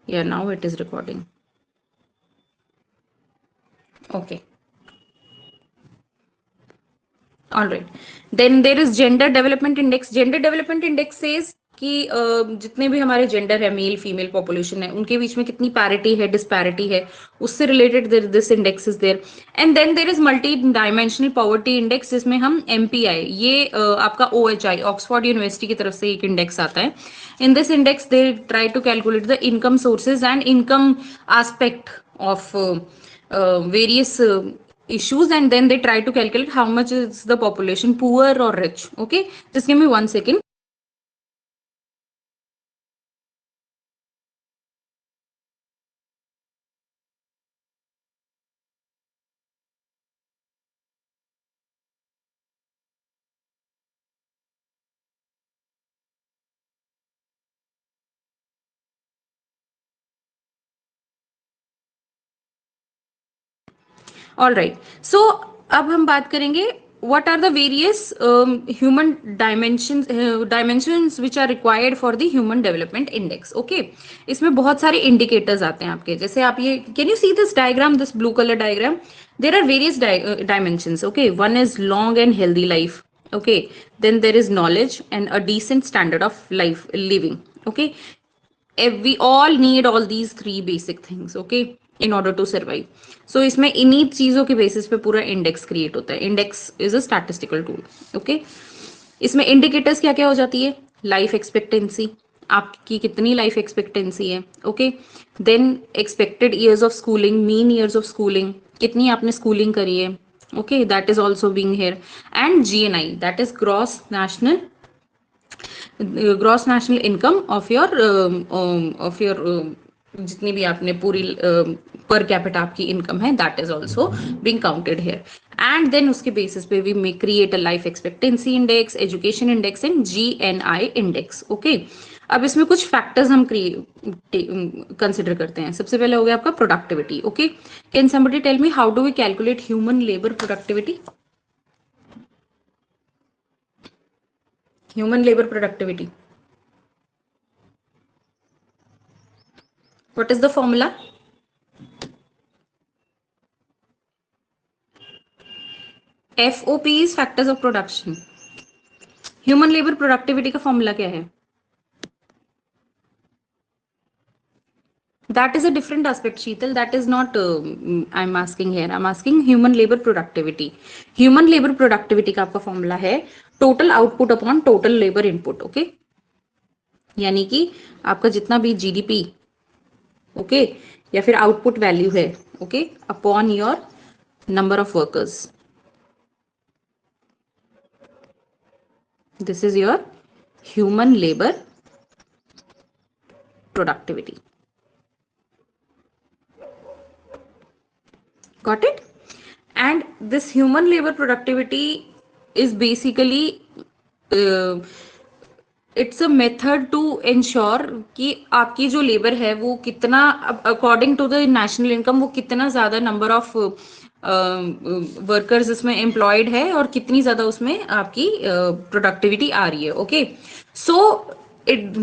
Yeah, now it is recording. Okay. All right. Then there is gender development index. Gender development index says कि जितने भी हमारे gender है, male female population है, उनके बीच में कितनी पैरिटी है, डिस्पैरिटी है, उससे related this index is there. And then there is multi dimensional poverty index, जिसमें हम एमपीआई, ये आपका ओएचआई ऑक्सफोर्ड यूनिवर्सिटी की तरफ से एक इंडेक्स आता है. In this index they try to calculate the income sources and income aspect of various issues, and then they try to calculate how much is the population, poor or rich. Okay, just give me 1 second. All right, so अब हम बात करेंगे what are the various human dimensions which are required for the human development index. Okay, इसमें बहुत सारे indicators आते हैं आपके. जैसे आप ये, can you see this diagram, this blue color diagram? There are various dimensions. Okay, one is long and healthy life. Okay, then there is knowledge and a decent standard of life living. Okay, we all need all these three basic things. Okay, in order to survive. So इसमें इन्हीं चीजों के basis पे पूरा index create होता है. Index is a statistical tool. Okay, इसमें indicators क्या क्या हो जाती है? लाइफ एक्सपेक्टेंसी, आपकी कितनी लाइफ एक्सपेक्टेंसी है. Okay, then expected years of schooling, mean years of schooling, कितनी आपने स्कूलिंग करी है. Okay, that is also being here. And GNI, that is gross national income of your जितनी भी आपने पूरी पर कैपिटा आपकी इनकम है, that is also being counted here. And then उसके बेसिस पे we may create a life expectancy index, education index and GNI index. Okay, अब इसमें कुछ फैक्टर्स हम कंसिडर करते हैं. सबसे पहले हो गया आपका productivity. Okay, can somebody tell me how do we calculate human labour productivity? Human labor productivity, what is the formula? FOP is factors of production. Human labour productivity का फॉर्मूला क्या है? That is a different aspect, Sheetal. That is not I'm asking here. I'm asking human labor productivity. Human labor productivity का आपका formula है total output upon total labour input. Okay, यानी कि आपका जितना भी जीडीपी, ओके, या फिर आउटपुट वैल्यू है, okay, upon your number of workers. This is your human labor productivity. Got it? And this human labor productivity is basically it's a method to ensure कि आपकी जो लेबर है वो कितना according to the national income, वो कितना ज्यादा number of workers इसमें एम्प्लॉयड है और कितनी ज्यादा उसमें आपकी प्रोडक्टिविटी आ रही है. Okay, so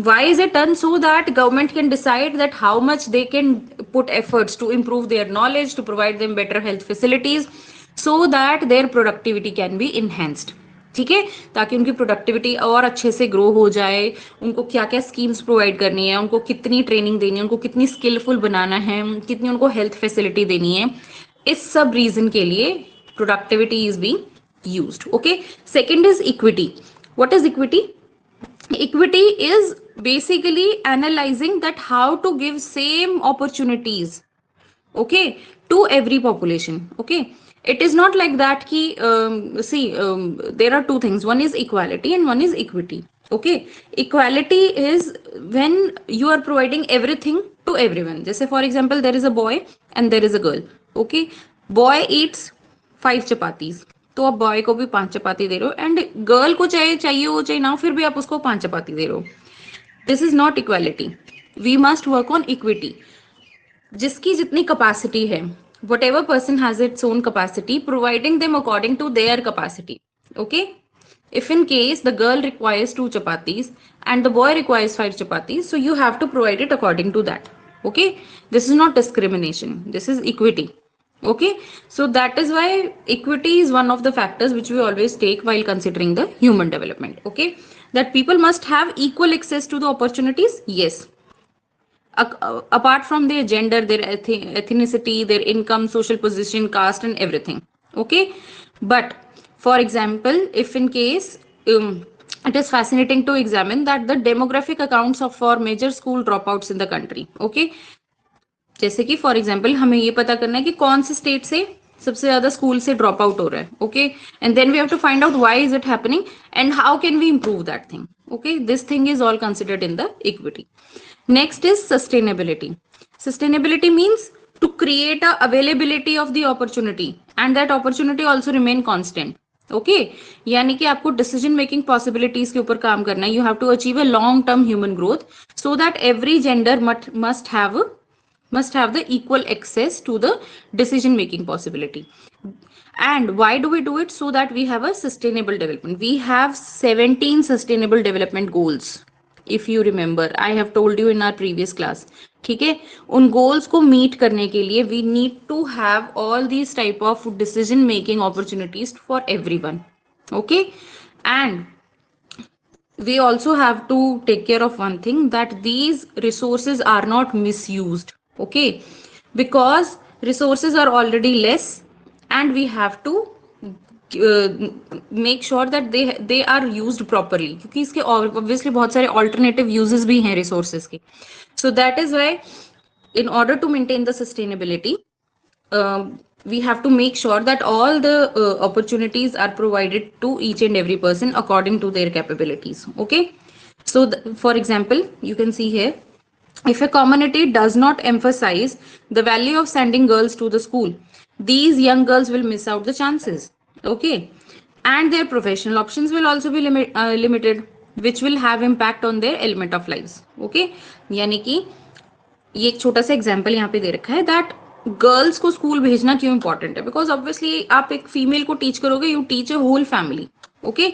why is it done? So that government can decide that how much they can put efforts to improve their knowledge, to provide them better health facilities, so that their productivity can be enhanced. ठीक है, ताकि उनकी productivity और अच्छे से grow हो जाए. उनको क्या क्या स्कीम्स प्रोवाइड करनी है, उनको कितनी ट्रेनिंग देनी है, उनको कितनी स्किलफुल बनाना है, कितनी उनको हेल्थ फैसिलिटी देनी है, इस सब रीजन के लिए productivity is being used. Okay, second is equity. What is equity? Equity is basically analyzing that how to give same opportunities, okay, to every population. Okay, it is not like that ki see there are two things, one is equality and one is equity. Okay, equality is when you are providing everything to everyone. जैसे for example there is a boy and there is a girl. Okay, boy eats 5 chapatis, तो आप boy को भी 5 चपाती दे रहे हो, and girl को चाहिए हो चाहे ना हो, फिर भी आप उसको 5 चपाती दे रहे हो. This is not equality. We must work on equity. जिसकी जितनी कैपेसिटी है, whatever person has its own capacity, providing them according to their capacity. Okay, if in case the girl requires 2 chapatis and the boy requires 5 chapatis, so you have to provide it according to that. Okay, this is not discrimination, this is equity. Okay, so that is why equity is one of the factors which we always take while considering the human development. Okay, that people must have equal access to the opportunities, yes, apart from their gender, their ethnicity, their income, social position, caste, and everything. Okay, but for example, if in case it is fascinating to examine that the demographic accounts of for major school dropouts in the country. Okay, जैसे कि for example हमें ये पता करना है कि कौन से स्टेट से सबसे ज्यादा स्कूल से ड्रॉप आउट हो रहा है. Okay, and then we have to find out why is it happening and how can we improve that thing. Okay, this thing is all considered in the equity. Next is sustainability. Sustainability means to create a availability of the opportunity and that opportunity also remain constant. Okay, यानी कि आपको decision making possibilities के ऊपर काम करना है. You have to achieve a long term human growth so that every gender must have the equal access to the decision making possibility. And why do we do it? So that we have a sustainable development. We have 17 sustainable development goals. If you remember, I have told you in our previous class. ठीक है, उन goals को meet करने के लिए we need to have all these type of decision making opportunities for everyone. Okay, and we also have to take care of one thing, that these resources are not misused. Okay, because resources are already less and we have to make sure that they are used properly, क्योंकि इसके obviously बहुत सारे alternative uses भी हैं resources के. So that is why in order to maintain the sustainability, we have to make sure that all the opportunities are provided to each and every person according to their capabilities. Okay, so for example, you can see here, if a community does not emphasize the value of sending girls to the school, these young girls will miss out the chances. Okay, and their professional options will also be limited, which will have impact on their element of lives. Okay, यानी कि ये एक छोटा सा example यहाँ पे दे रखा है दैट गर्ल्स को स्कूल भेजना क्यों इंपॉर्टेंट है. बिकॉज ऑब्वियसली आप एक फीमेल को टीच करोगे, you teach a whole family. Okay,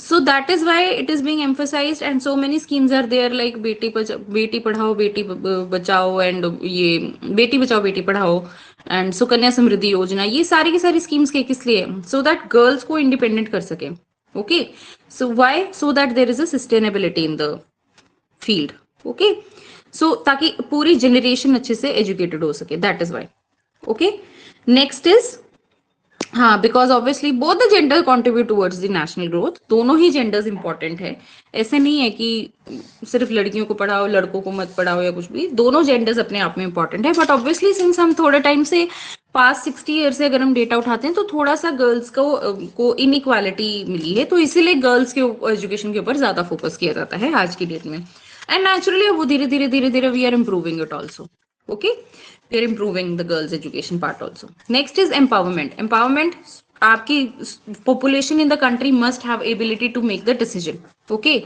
so that is why it is being emphasized and so many schemes are there like Beti Padhao Beti Bachao and ये बेटी बचाओ बेटी पढ़ाओ and सुकन्या समृद्धि योजना, ये सारी की सारी स्कीम्स के किस लिए, so that गर्ल्स को इंडिपेंडेंट कर सके. Okay, so why? So that there is a sustainability in the field. Okay, so ताकि पूरी जनरेशन अच्छे से एजुकेटेड हो सके, that is why. Okay, next is, हाँ, because obviously both the gender contribute towards the national growth. दोनों ही genders important है, ऐसे नहीं है कि सिर्फ लड़कियों को पढ़ाओ लड़कों को मत पढ़ाओ या कुछ भी. दोनों जेंडर्स अपने आप में इंपॉर्टेंट है. बट ऑब्वियसली सिंस हम थोड़े टाइम से पास्ट 60 ईयर से अगर हम डेटा उठाते हैं तो थोड़ा सा गर्ल्स को इनइक्वालिटी मिली है, तो इसीलिए गर्ल्स के एजुकेशन के ऊपर ज्यादा फोकस किया जाता है आज की डेट में. And naturally वो धीरे धीरे we are improving it also. Okay, we are improving the girls education part also. Next is empowerment. आपकी population in the country must have ability to make the decision. Okay,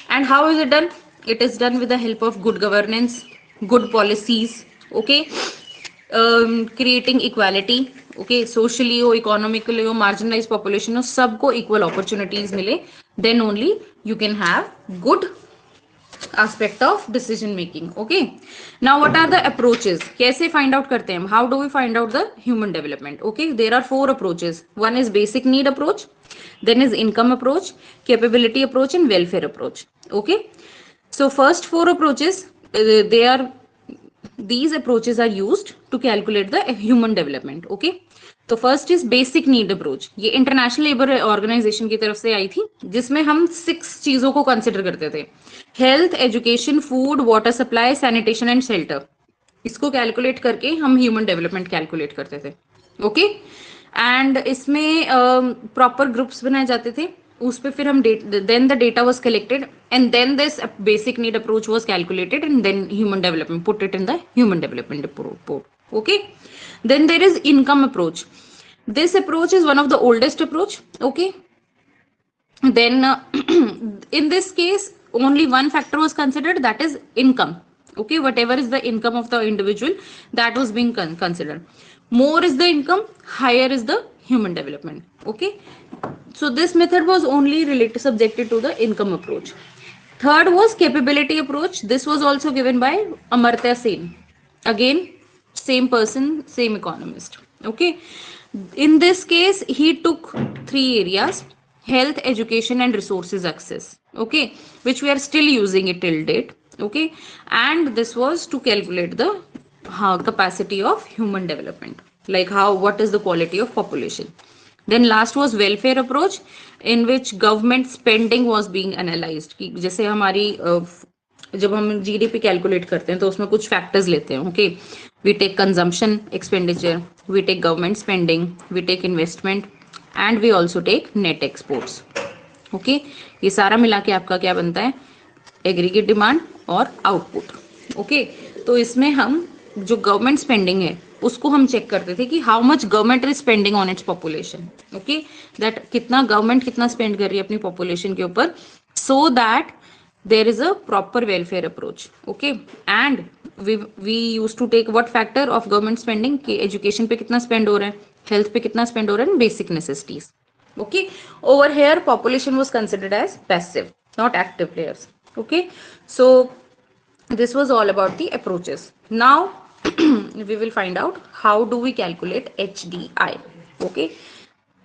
and how is it done? It is done with the help of good governance, good policies. Okay, creating equality. Okay, socially हो, economically हो, marginalized population हो, सबको equal opportunities मिले, then only you can have good aspect of decision making. Okay, now what are the approaches? कैसे find out करते हैं? How do we find out the human development? Okay, there are 4 approaches. One is basic need approach, then is income approach, capability approach, and welfare approach. Okay, so first 4 approaches, these approaches are used to calculate the human development. Okay, तो first is basic need approach. ये international Labour organisation की तरफ से आई थी, जिसमें हम 6 चीजों को कंसिडर करते थे: health, education, food, water supply, sanitation and shelter. इसको कैलकुलेट करके हम ह्यूमन डेवलपमेंट कैलकुलेट करते थे. ओके, एंड इसमें प्रॉपर ग्रुप्स बनाए जाते थे. उस पे फिर हम then the data was collected and then this basic need approach was calculated and then human development put it in the human development report. Okay, then there is income approach. This approach is one of the oldest approach. Okay, then in this case only one factor was considered, that is income. Okay, whatever is the income of the individual, that was being considered. More is the income, higher is the human development. Okay, so this method was only subjected to the income approach. Third was capability approach. This was also given by Amartya Sen. Again, same person, same economist. Okay. In this case, he took three areas: health, education, and resources access. Okay. Which we are still using it till date. Okay. And this was to calculate the capacity of human development. Like what is the quality of population. Then last was welfare approach, in which government spending was being analyzed. कि जैसे हमारी जब हम GDP calculate करते हैं तो उसमें कुछ फैक्टर्स लेते हैं. Okay, we take consumption expenditure, we take government spending, we take investment, and we also take net exports. Okay, ये सारा मिला के आपका क्या बनता है? एग्रीगेट डिमांड और आउटपुट. ओके, तो इसमें हम जो गवर्नमेंट स्पेंडिंग है उसको हम चेक करते थे कि how much government is spending on its population. Okay, that कितना गवर्नमेंट कितना स्पेंड कर रही है अपनी पॉपुलेशन के ऊपर, so that there is a proper welfare approach. Okay, and we use to take what factor of government spending, कि education पे कितना स्पेंड हो रहा है, हेल्थ पे कितना स्पेंड हो रहा है, basic necessities. Okay, over here population was considered as passive, not active players. Okay, so this was all about the approaches. Now we will find out how do we calculate HDI. Okay,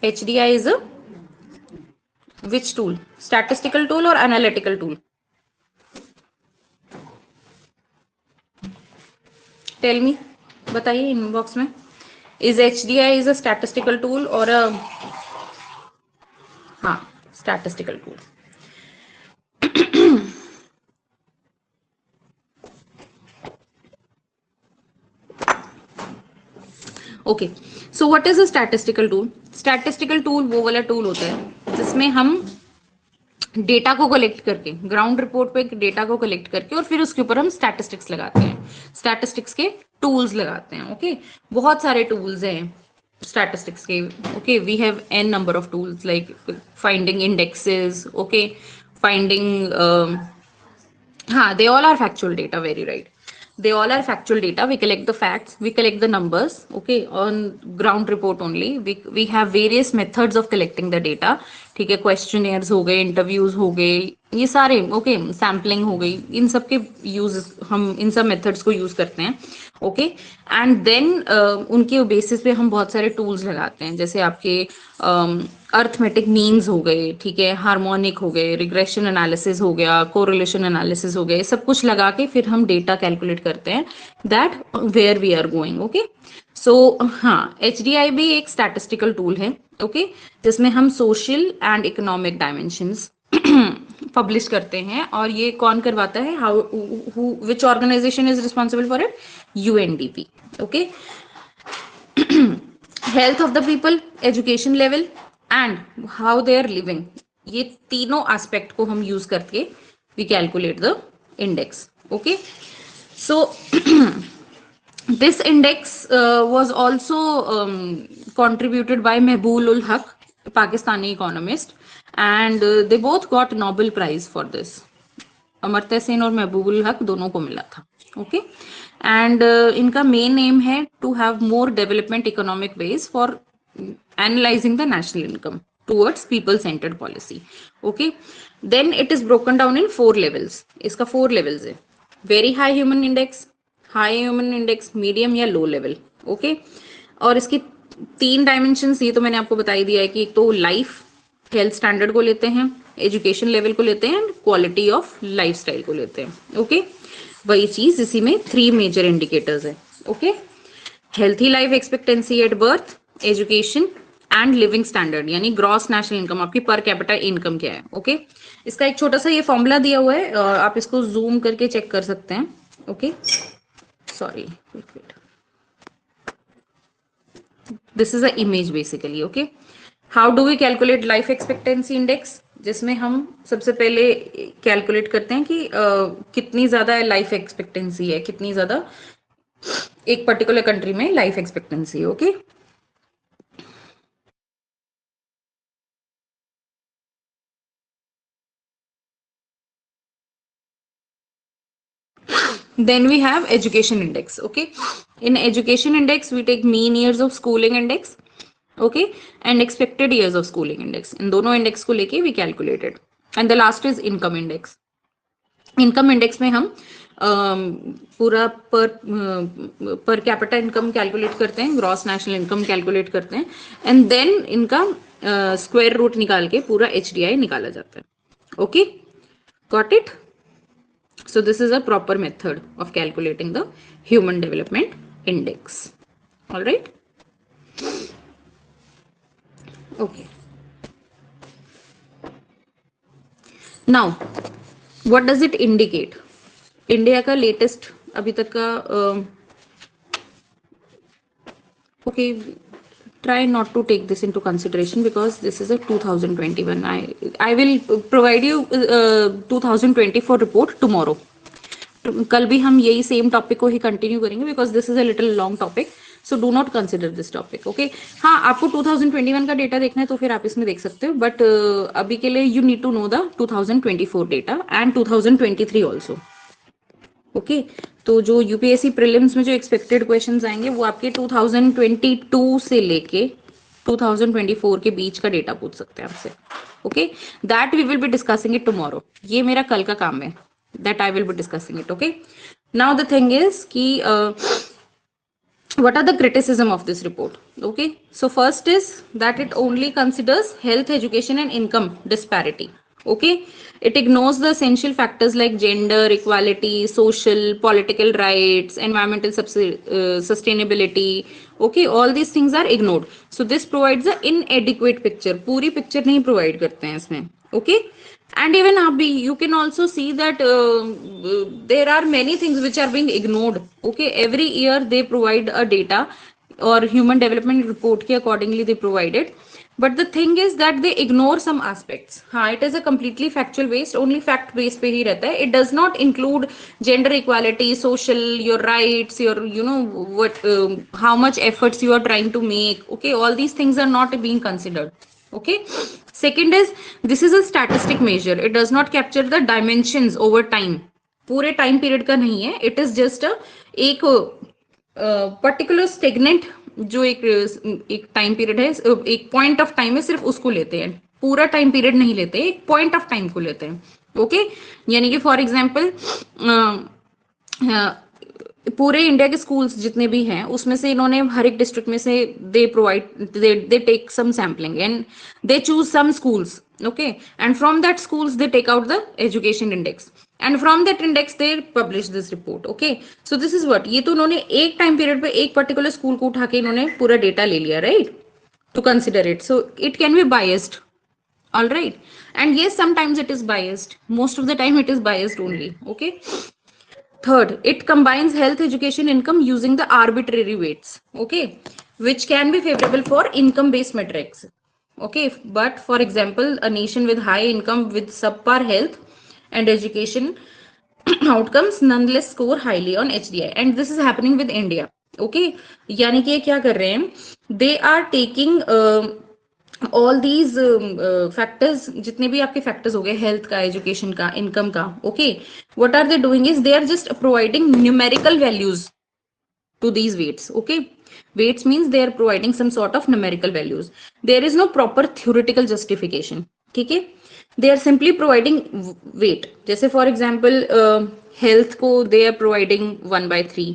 HDI is a which tool? Statistical tool or analytical tool? Tell me, बताइए inbox में. Is HDI is a statistical tool or a statistical tool? Okay, so what is a statistical tool? Statistical tool वो वाला tool होता है जिसमें हम data को collect करके, ग्राउंड रिपोर्ट पे डेटा को कलेक्ट करके और फिर उसके ऊपर हम स्टैटिस्टिक्स लगाते हैं, स्टैटिस्टिक्स के टूल्स लगाते हैं. ओके, बहुत सारे टूल्स हैं स्टैटिस्टिक्स के. Okay, we have an number of tools like finding indexes. Okay, finding they all are factual data, very right. They all are factual data. We collect the facts, we collect the numbers. Okay, on ground report only. We have various methods of collecting the data. ठीक है, questionnaires हो गए, interviews हो गए, ये सारे. Okay, sampling हो गई, इन सब के यूज, हम इन सब मेथड्स को यूज करते हैं. ओके, एंड देन उनके बेसिस पे हम बहुत सारे टूल्स लगाते हैं, जैसे आपके अर्थमेटिक मीन्स हो गए, ठीक है, हार्मोनिक हो गए, रिग्रेशन एनालिसिस हो गया, कोरिलेशन एनालिसिस हो गए, सब कुछ लगा के फिर हम डेटा कैलकुलेट करते हैं that where we are going. Okay, so हाँ, HDI भी एक स्टैटिस्टिकल टूल है. ओके, जिसमें हम social and economic dimensions publish करते हैं. और ये कौन करवाता है? Which organization is responsible for it? UNDP. Okay, health of the people, education level and how they are living, ये तीनों एस्पेक्ट को हम यूज करके we calculate the index. Okay, so this index was also contributed by Mehboob ul Haq, Pakistani economist, and they both got Nobel Prize for this. Amartya Sen और महबूब उल हक दोनों को मिला था. ओके, एंड इनका मेन एम है to have more development economic ways for analyzing the national income towards people centred policy. Okay, then it is broken down in 4 levels. इसका 4 levels है: very high human index, high human index, medium या low level. Okay, और इसकी 3 dimensions, ये तो मैंने आपको बता ही दिया है कि एक तो लाइफ हेल्थ स्टैंडर्ड को लेते हैं, एजुकेशन लेवल को लेते हैं, एंड क्वालिटी ऑफ लाइफस्टाइल को लेते हैं. ओके, वही चीज इसी में 3 मेजर इंडिकेटर्स है. Okay, healthy life expectancy at birth, education and living standard, यानी ग्रॉस नेशनल इनकम, आपकी पर कैपिटा इनकम क्या है. ओके, इसका एक छोटा सा ये फॉर्मूला दिया हुआ है, आप इसको जूम करके चेक कर सकते हैं. Okay, sorry, wait. This is an image basically. Okay, how do we calculate life expectancy index? जिसमें हम सबसे पहले कैलकुलेट करते हैं कि कितनी ज्यादा लाइफ एक्सपेक्टेंसी है, कितनी ज्यादा एक पर्टिकुलर कंट्री में लाइफ एक्सपेक्टेंसी है. Okay, then we have education index. Okay, in education index we take mean years of schooling index, okay, and expected years of schooling index. इन दोनों index को लेके we calculated. And the last is income index. Income index में हम पूरा per capita income calculate करते हैं, gross national income calculate करते हैं, एंड देन इनका स्क्वायर रूट निकाल के पूरा HDI निकाला जाता है. Okay, got it? So this is a proper method of calculating the human development index. All right. Okay. Now, what does it indicate? India का लेटेस्ट अभी तक का okay, try not to take this into consideration because this is a 2021. I will provide you 2024 report tomorrow. कल भी हम यही same topic को ही continue करेंगे because this is a little long topic, so do not consider this topic. Okay, हाँ, आपको 2021 का data देखना है तो फिर आप इसमें देख सकते हो, बट अभी के लिए you need to know the 2024 data and 2023 also. Okay, तो जो यूपीएससी प्रीलिम्स में जो एक्सपेक्टेड क्वेश्चंस आएंगे वो आपके 2022 से लेके 2024 के बीच का डेटा पूछ सकते हैं आपसे. Okay, that we will be discussing it tomorrow. ये मेरा कल का काम है, that I will be discussing it. Okay, now the thing is ki what are the criticism of this report? Okay, so first is that it only considers health, education and income disparity. Okay, it ignores the essential factors like gender equality, social political rights, environmental sustainability. Okay, all these things are ignored, so this provides a inadequate picture. पूरी picture नहीं provide करते हैं इसमें. Okay, and even you can also see that there are many things which are being ignored. Okay, every year they provide a data or human development report ke accordingly they provide it, but the thing is that they ignore some aspects. It is a completely factual based, only fact based pe hi rehta hai. It does not include gender equality, social, your rights, your what how much efforts you are trying to make. Okay, all these things are not being considered. Okay, second is this is a statistic measure. It does not capture the dimensions over time. पूरे time period का नहीं है. It is just एक particular stagnant जो एक time period है, एक point of time है, सिर्फ उसको लेते हैं. पूरा टाइम पीरियड नहीं लेते, एक पॉइंट ऑफ टाइम को लेते हैं. ओके, यानी कि फॉर एग्जाम्पल पूरे इंडिया के स्कूल्स जितने भी हैं उसमें से इन्होंने हर एक डिस्ट्रिक्ट में से they take some sampling and they choose some schools. Okay, and from that schools they take out the education index and from that index they publish this report. Okay, so this is what, ये तो उन्होंने एक time period पे एक particular school को उठा के इन्होंने पूरा डेटा ले लिया, right, to consider it. So it can be biased. All right, and yes, sometimes it is biased. Most of the time it is biased only. Okay, third, it combines health, education, income using the arbitrary weights. Okay, which can be favorable for income based metrics. Okay, but for example, a nation with high income with subpar health and education outcomes nonetheless score highly on HDI, and this is happening with India. Okay, यानी कि क्या कर रहे हैं, they are taking all these factors, जितने भी आपके factors हो गए, हेल्थ का, एजुकेशन का, इनकम का. Okay, what are they doing is they are just providing numerical values to these weights. Okay, weights means they are providing some sort of numerical values. There is no proper theoretical justification. ठीक है, they are simply providing weight. जैसे for example health को they are providing 1/3.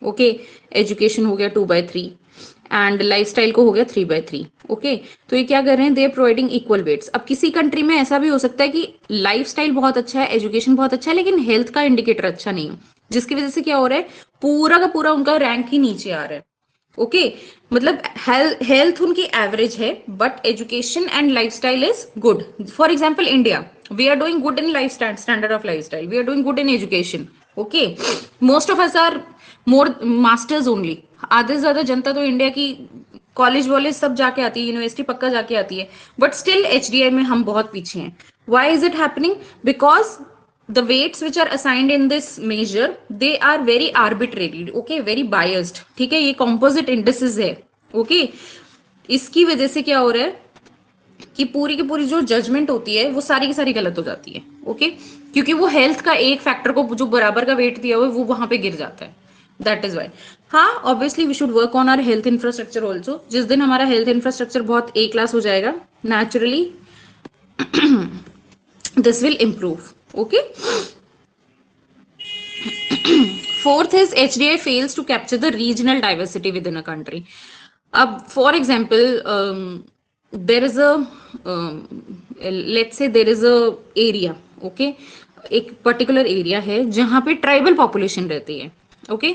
Okay, education हो गया 2/3 and lifestyle को हो गया 3/3. Okay, तो ये क्या कर रहे हैं, they are providing equal weights. अब किसी कंट्री में ऐसा भी हो सकता है कि लाइफस्टाइल बहुत अच्छा है, एजुकेशन बहुत अच्छा है, लेकिन हेल्थ का इंडिकेटर अच्छा नहीं है, जिसकी वजह से क्या हो रहा है, पूरा का पूरा उनका रैंक ही नीचे आ रहा है. ओके, मतलब हेल्थ उनकी एवरेज है but education and lifestyle is good. For example India, we are doing good in life standard of lifestyle, we are doing good in education. Okay, most of us are more masters only. आधे से ज्यादा जनता तो India की college वॉलेज सब जाके आती है, university पक्का जाके आती है, बट स्टिल HDI में हम बहुत पीछे हैं. Why is it happening? Because the weights which are assigned in this measure, they are very arbitrary. Okay, very biased. ठीक है, ये composite indices है. Okay, इसकी वजह से क्या हो रहा है कि पूरी की पूरी जो जजमेंट होती है वो सारी की सारी गलत हो जाती है. ओके, क्योंकि वो हेल्थ का एक फैक्टर को जो बराबर का वेट दिया हुआ है वो वहां पे गिर जाता है. That is why. हाँ, obviously we should work on our health infrastructure also. जिस दिन हमारा हेल्थ इंफ्रास्ट्रक्चर बहुत ए क्लास हो जाएगा, naturally this will improve. Okay, Fourth is HDI fails to capture the regional diversity within a country. For example, there is a let's say there is a area, okay, एक particular area है जहां पे tribal population रहती है, okay,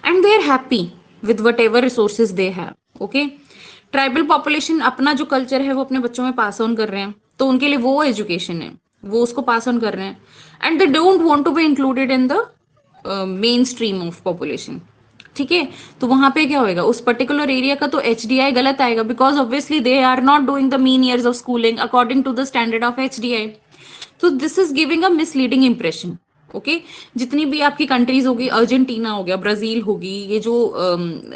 and they are happy with whatever resources they have, okay. Tribal population अपना जो culture है वो अपने बच्चों में पास ऑन कर रहे हैं, तो उनके लिए वो एजुकेशन है, वो उसको पास ऑन कर रहे हैं, and they don't want to be included in the main stream of population. ठीक है, तो वहां पे क्या होएगा, उस पर्टिकुलर एरिया का तो HDI गलत आएगा, because obviously they are not doing the mean years of schooling according to the standard of HDI. तो this is giving a misleading impression. Okay, जितनी भी आपकी कंट्रीज होगी, अर्जेंटीना हो गया, ब्राजील होगी, ये जो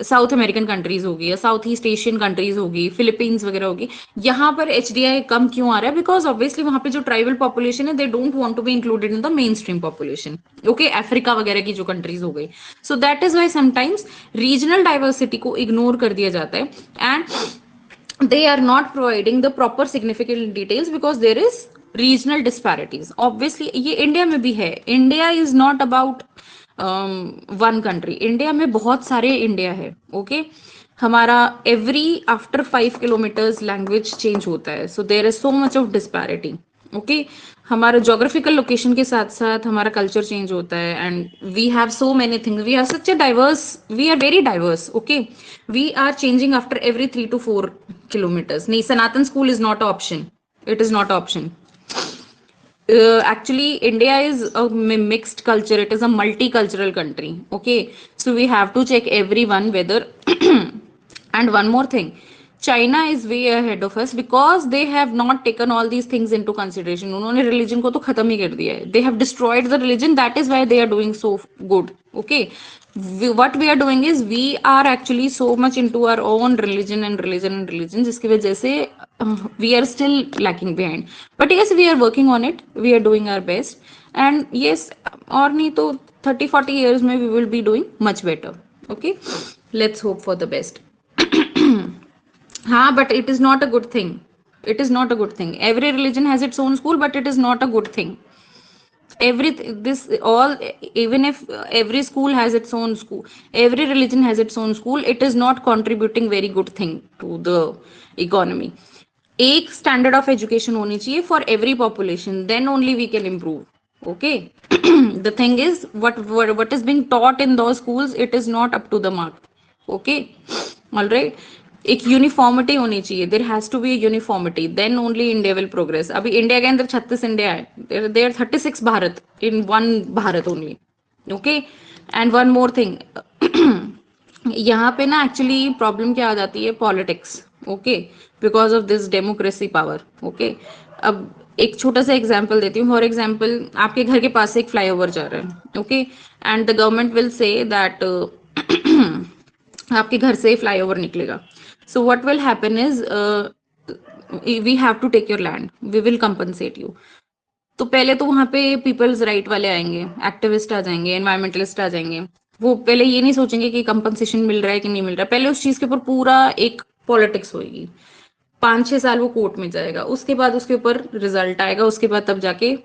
साउथ अमेरिकन कंट्रीज होगी या साउथ ईस्ट एशियन कंट्रीज होगी, फिलीपींस वगैरह होगी, यहाँ पर HDI कम क्यों आ रहा है? बिकॉज ऑब्वियसली वहां पे जो ट्राइबल पॉपुलेशन है they don't want to be included in the main stream population. Okay, Africa वगैरह की जो कंट्रीज हो गई. So that is why sometimes regional diversity को इग्नोर कर दिया जाता है, and they are not providing the proper significant details because there is regional disparities. Obviously ये इंडिया में भी है. India is not about one country. India में बहुत सारे इंडिया है, ओके. हमारा every after 5 kilometers language change होता है, so there is so much of disparity, okay. हमारा जोग्राफिकल लोकेशन के साथ साथ हमारा कल्चर चेंज होता है, and we have so many things, we are such a diverse, we are very diverse, okay. We are changing after every 3 to 4 kilometers. नहीं, Sanatan school is not option, it is not option. Actually India is a mixed culture, it is a multicultural country, okay. So we have to check everyone whether and one more thing, China is way ahead of us because they have not taken all these things into consideration. उन्होंने religion को तो खत्म ही कर दिया है. They have destroyed the religion, that is why they are doing so good, okay. What we are doing is we are actually so much into our own religion जिसकी वजह से we are still lacking behind. But yes, we are working on it, we are doing our best, and yes, और नहीं तो 30-40 years में we will be doing much better, okay. Let's hope for the best. हाँ, but it is not a good thing. It is not a good thing. Every religion has its own school, but it is not a good thing. Even if every school has its own school, every religion has its own school, it is not contributing very good thing to the economy. एक standard of education होनी चाहिए for every population, then only we can improve, okay. The thing is, what is being taught in those schools, it is not up to the mark, okay. All right, एक uniformity होनी चाहिए, there has to be uniformity, then only India will progress. अभी India के अंदर 36 India है, there 36 Bharat in one Bharat only, okay. And one more thing, यहाँ पे ना एक्चुअली प्रॉब्लम क्या आ जाती है, politics, okay, because of this democracy power, okay. अब एक छोटा सा एग्जाम्पल देती हूँ. फॉर एग्जाम्पल, आपके घर के पास से एक फ्लाईओवर जा रहा है, okay, and the government will say that आपके घर से फ्लाईओवर निकलेगा. So what will happen is we have to take your land, we will compensate you. तो पहले तो वहां पे पीपल्स राइट वाले आएंगे, एक्टिविस्ट आ जाएंगे, एनवायरमेंटलिस्ट आ जाएंगे. वो पहले ये नहीं सोचेंगे कि कंपनसेशन मिल रहा है कि नहीं मिल रहा है, पहले उस चीज के ऊपर पूरा एक पॉलिटिक्स होगी. 5-6 साल वो कोर्ट में जाएगा, उसके बाद उसके ऊपर रिजल्ट आएगा, उसके बाद तब जाके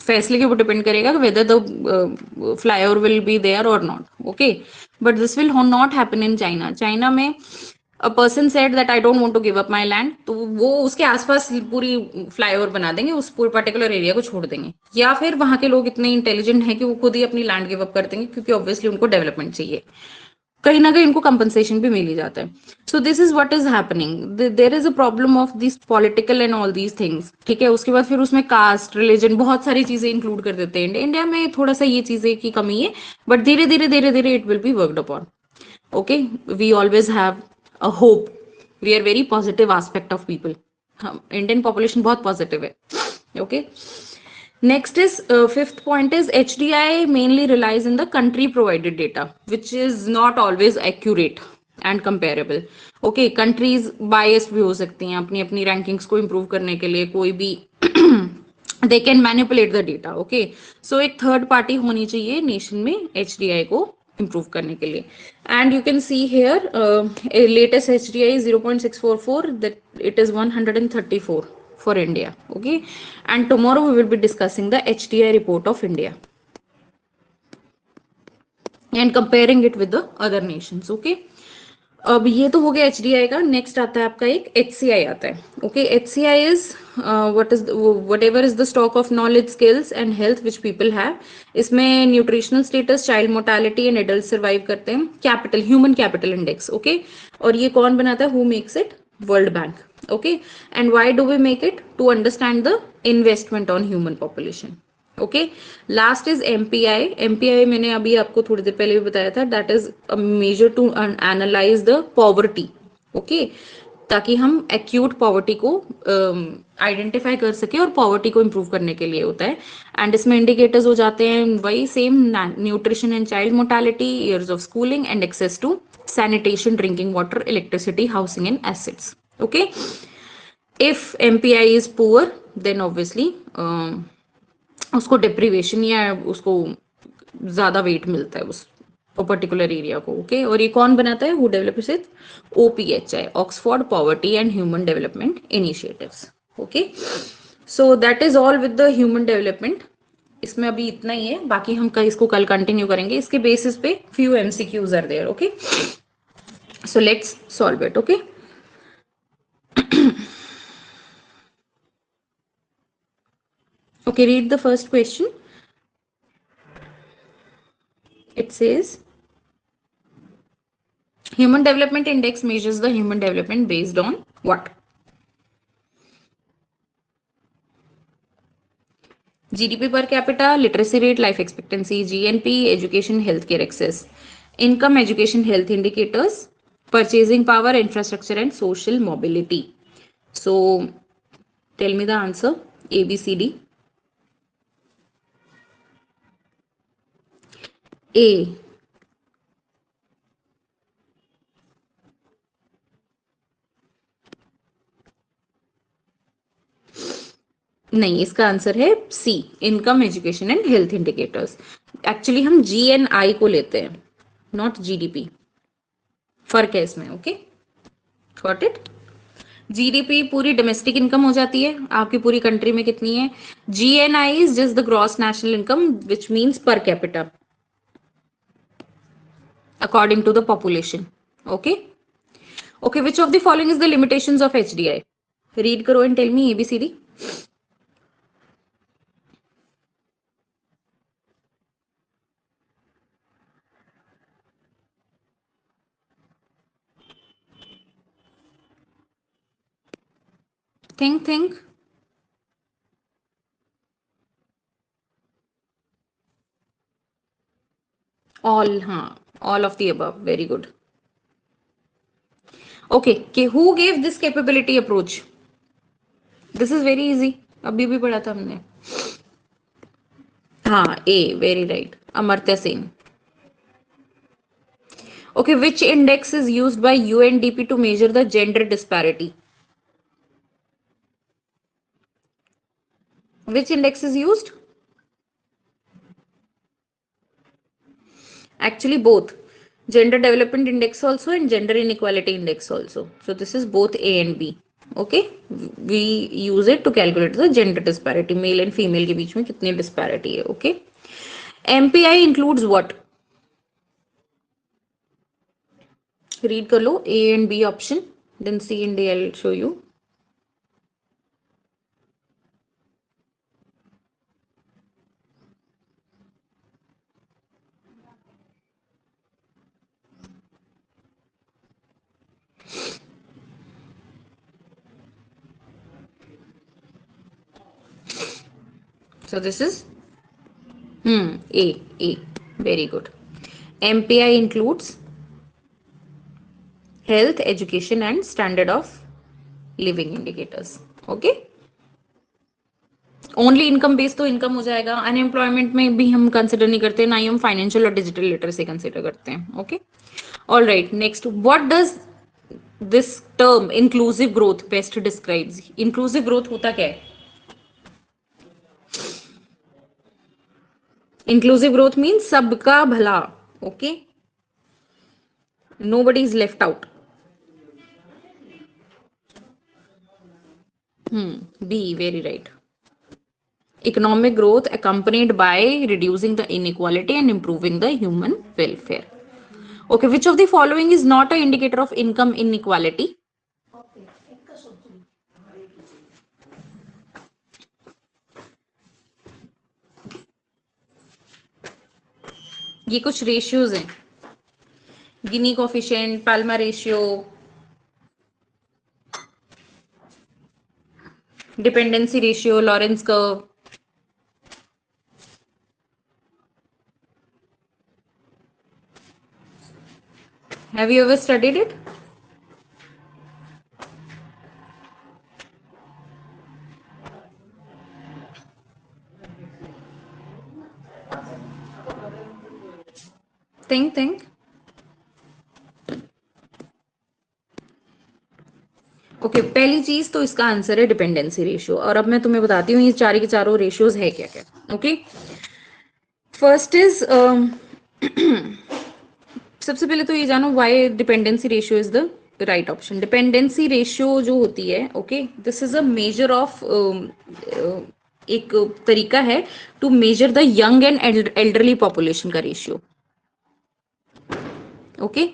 फैसले के ऊपर डिपेंड करेगा whether the flyover will be there or not, okay. But this will not happen in China. China में a person said that I don't want to give up my land, तो वो उसके आसपास पूरी फ्लाईओवर बना देंगे, उस पूरे पर्टिकुलर एरिया को छोड़ देंगे. या फिर वहां के लोग इतने इंटेलिजेंट हैं कि वो खुद ही अपनी लैंड गिव अप कर देंगे, क्योंकि ऑब्वियसली उनको डेवलपमेंट चाहिए. कहीं ना कहीं उनको कंपनसेशन भी मिल ही जाता है. So this is what is happening. There is a problem of this political and all these things, ठीक है. उसके बाद फिर उसमें कास्ट, रिलीजन, बहुत सारी चीजें इंक्लूड कर देते हैं. इंडिया में थोड़ा सा ये चीजें की कमी है, बट धीरे धीरे it will be worked upon, okay. We always have a hope, we are very positive aspect of people. Indian population बहुत positive है, okay. Next is fifth point is HDI mainly relies on the country provided data, which is not always accurate and comparable, okay. countries biased भी हो सकती हैं अपनी अपनी rankings को improve करने के लिए, कोई भी they can manipulate the data, okay. So एक third party होनी चाहिए nation में HDI को improve करने के लिए. And you can see here latest HDI is 0.644, that it is 134 for India, okay. And tomorrow we will be discussing the HDI report of India. And comparing it with the other Nations. Okay, अब ये तो हो गया HDI का. Next आता है आपका एक HCI आता है. Okay, HCI is whatever is the stock of knowledge, skills and health which people have. इसमें nutritional status, child mortality and adult survive करते हैं. Capital, human capital index. Okay, और ये कौन बनाता है? Who makes it? World bank. Okay, and why do we make it? To understand the investment on human population. Okay, last is MPI. MPI मैंने अभी आपको थोड़ी देर पहले भी बताया था. That is a measure to analyze the poverty. Okay, ताकि हम एक्यूट पॉवर्टी को आइडेंटिफाई कर सके और पॉवर्टी को इम्प्रूव करने के लिए होता है. एंड इसमें इंडिकेटर्स हो जाते हैं वही same: nutrition and child mortality, years of schooling and access to sanitation, drinking water, electricity, housing and assets. Okay, if MPI is poor, then obviously उसको deprivation या उसको ज्यादा वेट मिलता है उस पर्टिकुलर एरिया को. ओके, और ये कौन बनाता है? Who develops it? OPHI, Oxford poverty and human development initiatives. Okay, so that is all with the human development. इसमें अभी इतना ही है, बाकी हम इसको कल कंटिन्यू करेंगे. इसके बेसिस पे few MCQs are there. Okay, so let's solve it. Okay, okay, read the first question. It says human development index measures the human development based on what? GDP per capita, literacy rate, life expectancy, GNP, education, healthcare access, income, education, health indicators, purchasing power, infrastructure and social mobility. So tell me the answer. ABCD. A. नहीं, इसका answer है C, income, education and health indicators. Actually हम GNI को लेते हैं, not GDP. फर्क है इसमें. Okay, got it. GDP पूरी डोमेस्टिक इनकम हो जाती है, आपकी पूरी कंट्री में कितनी है. GNI is just the gross national income which means per capita according to the population. Okay, okay, which of the following is the limitations of HDI? Read करो and tell me ABCD. think. All, हाँ, all of the above. Very good. Okay, who gave this capability approach? This is very easy. अभी भी पढ़ा था हमने. हाँ, A, very right. Amartya Sen. Okay, which index is used by UNDP to measure the gender disparity? Which index is used? Actually, both. Gender Development Index also and Gender Inequality Index also. So this is both A and B. Okay, we use it to calculate the gender disparity. Male and female के बीच में कितनी disparity है. Okay, MPI includes what? Read कर लो A and B option, then C and D I'll show you. So this is A. Very good. MPI includes health, education and standard of living indicators. Okay, only income based तो income हो जाएगा. Unemployment में भी हम consider नहीं करते, ना ही हम फाइनेंशियल और डिजिटल लिटरेसी कंसिडर करते हैं. Okay, all right. Next, what does this term inclusive growth best describes? Inclusive growth होता क्या है? इंक्लूसिव ग्रोथ मीन्स सबका भला. Okay, nobody is left out. B, very right. Economic growth accompanied by reducing the inequality and improving the human welfare. Okay, which of the following is not an indicator of income inequality? ये कुछ ratios हैं, Gini coefficient, Palma ratio, dependency ratio, Lorenz curve. Have you ever studied it? Think. Okay, पहली चीज तो इसका answer है dependency ratio. और अब मैं तुम्हें बताती हूँ ये चार के चारों रेशियोज है क्या क्या. ओके, फर्स्ट इज सबसे पहले तो ये जानो why dependency ratio is the right option. Dependency ratio जो होती है, okay, this is a measure of, एक तरीका है to measure the young and elderly population का रेशियो. ओके,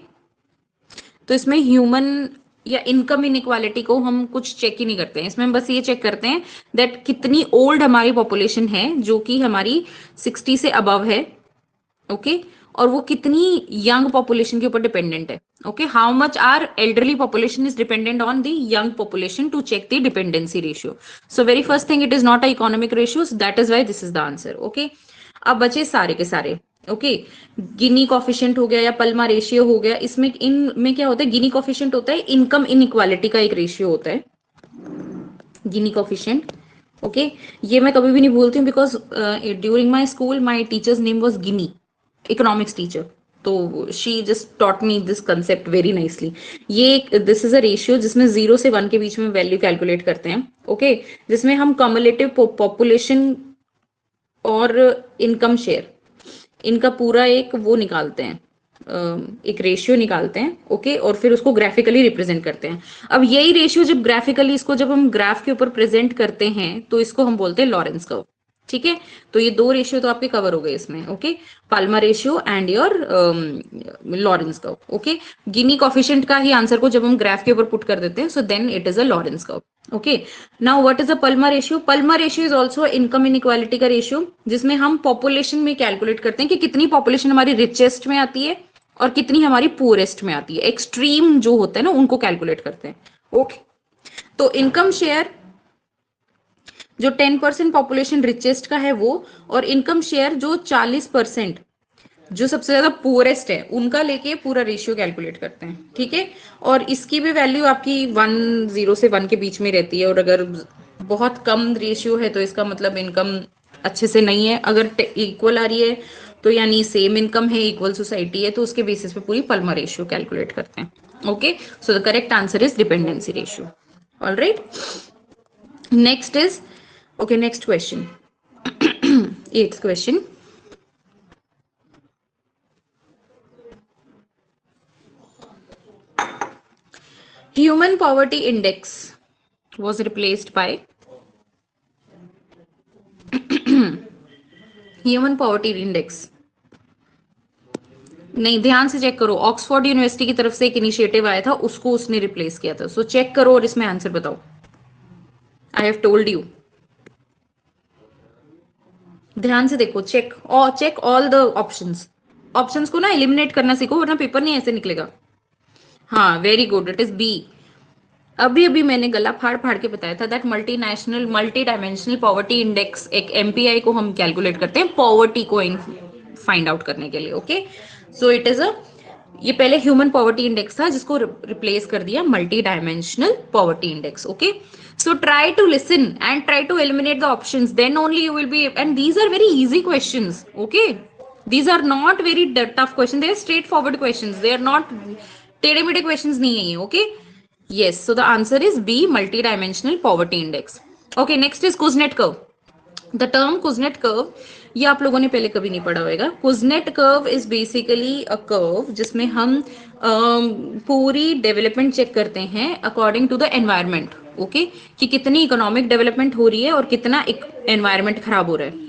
तो इसमें ह्यूमन या इनकम इनइक्वालिटी को हम कुछ चेक ही नहीं करते हैं. इसमें हम बस ये चेक करते हैं दैट कितनी ओल्ड हमारी पॉपुलेशन है जो कि हमारी 60 से अबव है. ओके, और वो कितनी यंग पॉपुलेशन के ऊपर डिपेंडेंट है. Okay, how much are elderly population is dependent on the young population to check the dependency ratio. So very first thing, it is not a economic ratio, that is why this is the answer. Okay, अब बचे सारे के सारे. Okay, गिनी coefficient हो गया या Palma ratio हो गया. इसमें इनमें क्या होता है, गिनी कॉफिशिएंट होता है इनकम इनइक्वालिटी का एक रेशियो होता है, गिनी कॉफिशिएंट. ओके, ये मैं कभी भी नहीं भूलती हूँ because during my school my teacher's name was Gini, economics teacher. तो she just taught me this concept very nicely. ये दिस इज अ रेशियो जिसमें 0 से 1 के बीच में वैल्यू कैलकुलेट करते हैं. ओके, जिसमें हम कम्युलेटिव पॉपुलेशन और इनकम शेयर, इनका पूरा एक वो निकालते हैं, एक रेशियो निकालते हैं. ओके, और फिर उसको ग्राफिकली रिप्रेजेंट करते हैं. अब यही रेशियो जब ग्राफिकली इसको जब हम ग्राफ के ऊपर प्रेजेंट करते हैं तो इसको हम बोलते हैं लॉरेंस कर्व. ठीक है, तो ये दो रेशियो तो आपके कवर हो गए इसमें. Okay, Palma ratio and your Lawrence curve. Okay, Guinea coefficient का ही आंसर को जब हम ग्राफ के ऊपर पुट कर देते हैं so then it is a Lorenz curve. Okay, now what is a Palma ratio? Palma ratio is also income inequality का रेशियो जिसमें हम पॉपुलेशन में कैलकुलेट करते हैं कि कितनी पॉपुलेशन हमारी रिचेस्ट में आती है और कितनी हमारी पुअरेस्ट में आती है. एक्सट्रीम जो होता है ना उनको कैलकुलेट करते हैं. ओके, तो इनकम शेयर जो 10% पॉपुलेशन रिचेस्ट का है वो, और इनकम शेयर जो 40% जो सबसे ज्यादा पुअरेस्ट है उनका लेके पूरा रेशियो कैलकुलेट करते हैं. ठीक है, और इसकी भी वैल्यू आपकी 0 से 1 के बीच में रहती है. और अगर बहुत कम रेशियो है तो इसका मतलब इनकम अच्छे से नहीं है. अगर इक्वल आ रही है तो यानी सेम इनकम है, इक्वल सोसाइटी है, तो उसके बेसिस पे पूरी पल्मा रेशियो कैलकुलेट करते हैं. Okay, so the correct answer is dependency ratio. Alright, next is, okay, next question. 8th question. Human poverty index was replaced by human poverty index. नहीं, ध्यान से चेक करो, ऑक्सफोर्ड यूनिवर्सिटी की तरफ से एक इनिशिएटिव आया था, उसको उसने रिप्लेस किया था. सो चेक करो और इसमें आंसर बताओ. आई हैव टोल्ड यू, ध्यान से देखो, check all the options. Options को ना एलिमिनेट करना सीखो वरना पेपर नहीं ऐसे निकलेगा. हाँ, very good, it is B. अभी अभी मैंने गला फाड़ फाड़ के बताया था that multi dimensional poverty index, एक एमपीआई को हम कैलकुलेट करते हैं पॉवर्टी को फाइंड आउट करने के लिए. ओके, सो इट इज अ, ये पहले ह्यूमन पॉवर्टी इंडेक्स था जिसको रिप्लेस कर दिया multi dimensional poverty index. Okay, so try to listen and try to eliminate the options, then only you will be, and these are very easy questions. Okay, these are not very tough questions, they are straightforward questions, they are not टेढ़े मेढ़े questions नहीं है ये. Okay, yes, so the answer is B, multi dimensional poverty index. Okay, next is Kuznets curve. The term Kuznets curve, ये आप लोगों ने पहले कभी नहीं पढ़ा होगा. Kuznets curve is basically a curve जिसमें हम पूरी डेवलपमेंट चेक करते हैं according to the environment. Okay, कि कितनी इकोनॉमिक डेवलपमेंट हो रही है और कितना एनवायरमेंट खराब हो रहा है,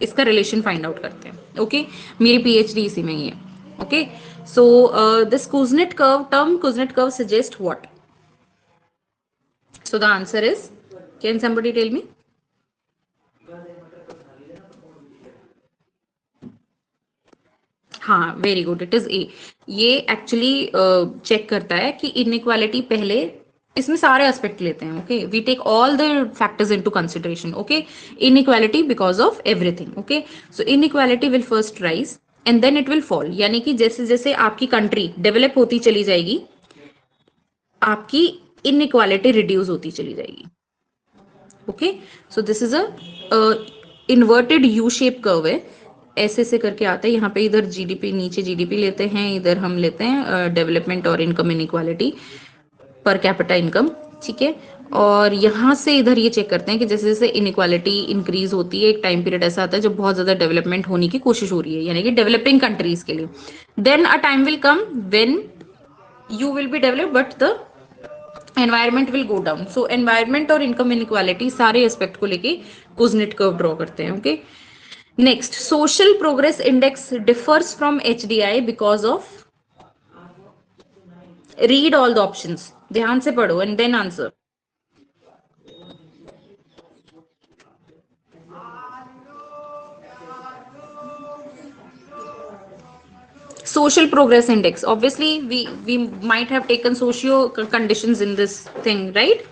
इसका रिलेशन फाइंड आउट करते हैं। ओके, मेरी पीएचडी इसी में ही है। Okay, so this Kuznets curve term, Kuznets curve suggest what? So the answer is, can somebody tell me? हाँ, very good, it is a. ये एक्चुअली चेक करता है कि इनइक्वालिटी पहले, इसमें सारे एस्पेक्ट लेते हैं। Okay, we take all the factors into consideration. Okay, inequality because of everything. Okay, so inequality will first rise and then it will fall, यानी कि जैसे जैसे आपकी कंट्री डेवलप होती चली जाएगी, आपकी इनइक्वालिटी रिड्यूस होती चली जाएगी। Okay, so this is a inverted U shape curve है, ऐसे से करके आता है। यहाँ पे इधर जीडीपी, नीचे जीडीपी लेते हैं, इधर हम लेते हैं डेवलपमेंट और income inequality, per capita income. ठीक है, और यहाँ से इधर ये चेक करते हैं कि जैसे जैसे इनइक्वालिटी इंक्रीज होती है, एक टाइम पीरियड ऐसा आता है जब बहुत ज्यादा डेवलपमेंट होने की कोशिश हो रही है, यानी कि डेवलपिंग कंट्रीज के लिए, then a time will come when you will be developed but the environment will go down. So environment और इनकम इनइक्वालिटी सारे एस्पेक्ट को लेके कुजनेट कर्व ड्रॉ करते हैं। Okay, next, social progress index differs from HDI because of, read all the options, ध्यान से पढ़ो and then answer. Social progress index, obviously we might have taken socio conditions in this thing, right?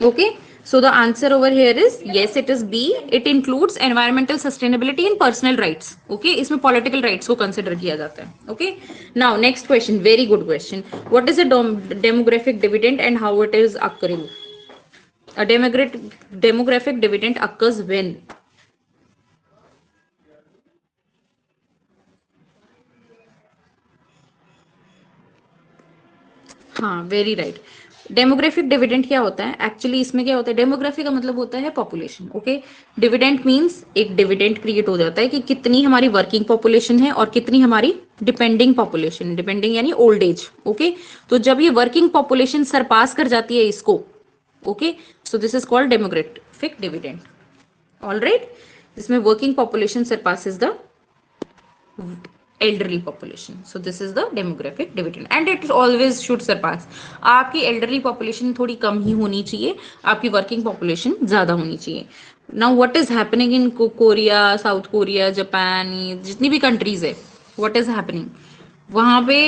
Okay, so the answer over here is yes, it is B. It includes environmental sustainability and personal rights. Okay, इसमें political rights को consider किया जाता है। Okay, now next question, very good question. What is a demographic dividend and how it is occurring? A demographic dividend occurs when? हाँ, very right. Demographic dividend क्या होता है actually? इसमें क्या होता है, डेमोग्राफी का मतलब होता है पॉपुलेशन। ओके, डिविडेंड मींस एक डिविडेंड क्रिएट हो जाता है कि कितनी हमारी वर्किंग पॉपुलेशन है और कितनी हमारी डिपेंडिंग पॉपुलेशन, डिपेंडिंग यानी ओल्ड एज। ओके, तो जब ये वर्किंग पॉपुलेशन सरपास कर जाती है इसको, okay, so this is called demographic dividend. All right, जिसमें working population surpasses the elderly population, so this is the demographic dividend and it always should surpass। आपकी elderly population थोड़ी कम ही होनी चाहिए, आपकी working population ज्यादा होनी चाहिए। now what is happening in Korea, south Korea, Japan, जितनी भी countries है, what is happening, वहां पे